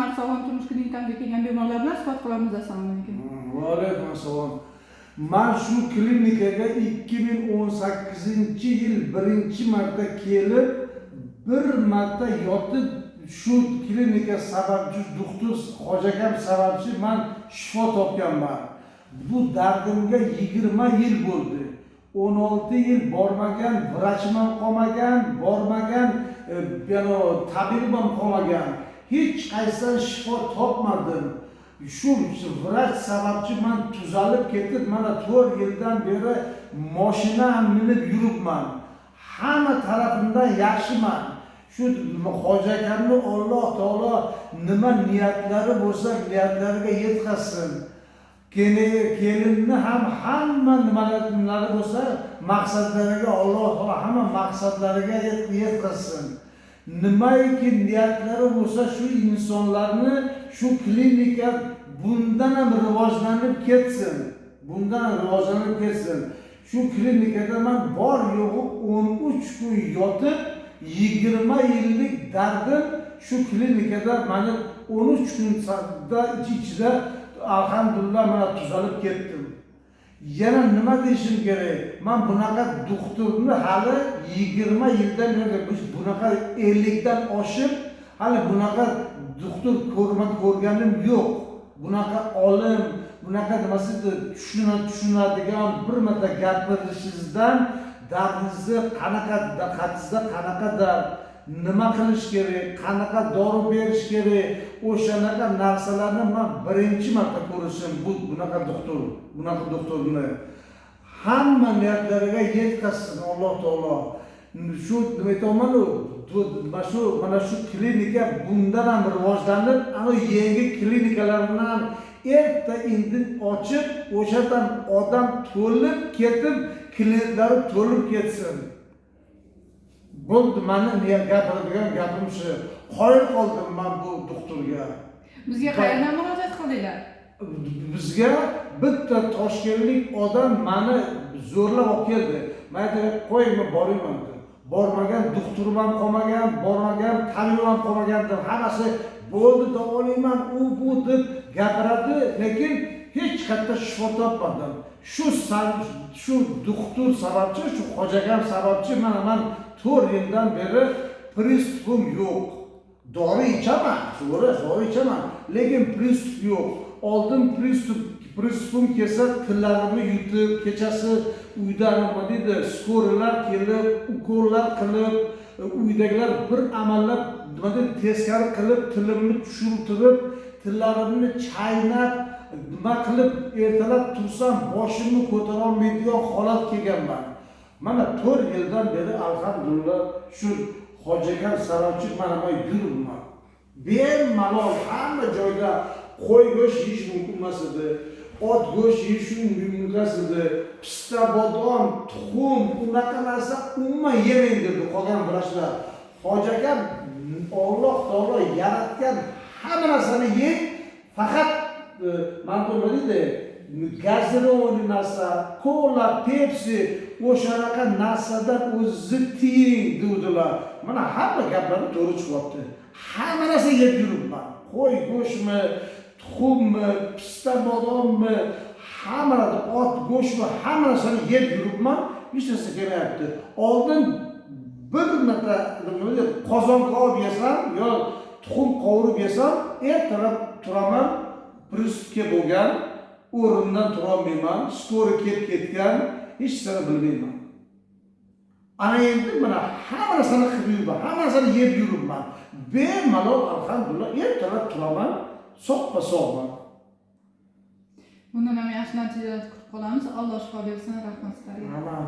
Umar Sog'on turmush klinikasiga kelgan bemorlar bilan suhbat qilamiz. Assalomu alaykum. Va alaykum assalom. Men shu klinikaga 2018-yil birinchi marta kelib, bir marta yotib shu klinika sababchi doktor Hojakam sababchi men shifo topganman. Bu dardimga 20 yil bo'ldi. 16 yil bormagan, vrachim ham qolmagan, bormagan, tabibim ham qolmagan. Hech qaysidan shifo topmadim. Shu vrach sababchi men tuzalib ketib, mana 4 yildan beri mashina ham minib yuribman. Hamma tarafimdan yaxshiman. Shu Hojakamni Alloh taolo nima niyatlari bo'lsa, niyatlariga yetkazsin. Kelinni ham hamma nimalari bo'lsa, maqsadlariga Alloh taolo hamma maqsadlariga yetkazsin. Nimaiki niyatlari bo'lsa, shu insonlarni shu klinika bundan ham rivojlanib ketsin. Bundan ham rivojlanib ketsin. Shu klinikada men bor yo'g'i 13 kun yotib, 20 yillik dardim shu klinikada meni 13 kunda ichida alhamdulillah mana tuzalib ketdim. Yana nima deyishim kerak? Men bunaqa doktorni hali 20 yildan beri bunaqa 50 dan oshib, hali bunaqa doktor ko'rganim yo'q. Bunaqa olim, bunaqa nimasidir tushunadigan bir marta gapirishingizdan dardingizni qanaqa nima qilish kerak, qanaqa dori berish kerak, o'shanaqa narsalarni men birinchi marta ko'rishim bunaqa doktorni. Hamma niyatlariga yetkazsin Alloh taolo. Shu nima aytaman-ku, mana shu klinika bundan ham rivojlanib, ana yangi klinikalarni ham erta indin ochib, o'shadan odam to'lib ketib, klientlar to'lib ketsin. Bo'ldi, meni gapiradigan gapim shu. Qoyil qoldim men bu doktorga. Bizga qayerdan murojaat qildinglar? Bizga bitta toshkentlik odam meni zo'rlab olib keldi. Men aytdim, qo'ying, men borayman dedi. Bormagan doktorim ham qolmagan, bormagan tabibim ham qolmagan deb hammasi bo'ldi, davolayman, u bu deb gapiradi, lekin hech qayerda shifo topmadim. Shu doktor sababchi, shu Hojakam sababchi men 4 yildan beri pristupim yo'q. Dori ichaman, to'g'ri, dori ichaman, lekin pristup yo'q. Oldin pristupim kelsa, tillarimni yutib, kechasi uydan nima deydi, skorilar kelib, ukollar qilib, uydagilar bir amallab, nima deydi, teskari qilib, tilimni tushirtirib, tillarimni chaynab, nima qilib, ertalab tursam, boshimni ko'tara olmaydigan holat kelganman. Mana 4 yildan beri alhamdulillah shu Hojakam sababchi mana men yuribman. Bemalol hamma joyda qo'y go'sht yeyish mumkin emas edi, ot go'sht yeyish mumkin emas edi, pista, bodom, tuxum, unaqa narsa umuman yemang dedi qolgan vrachlar. Hojakam Alloh taolo yaratgan hamma narsani yeng, faqat mana nima deydi, gazironi narsa, kola, Pepsi, o'shanaqa narsadan o'zingizni tiying dedilar. Mana hamma gaplarni to'g'ri chiqyapti. Hamma narsa yeb yuribman. Qo'y go'shtmi, tuxummi, pista, bodommi, hamma ot go'shtmi, hamma narsani yeb yuribman. Hech narsa kelmayapti. Oldin bir marta qozon qovib yesam yo tuxum qovurib yesam, ertalab turaman, pristupga bo'lgan, o'rnimdan tura olmayman, skori kelib ketgan, hech narsani bilmayman. Ana endi mana hamma narsani qilib yuribman, hamma narsani yeb yuribman. Bemalol alhamdulillah ertalab turaman, sog'man. Bundan ham yaxshi natijalar kutib qolamiz. Alloh shifo bersin, rahmat sizlarga.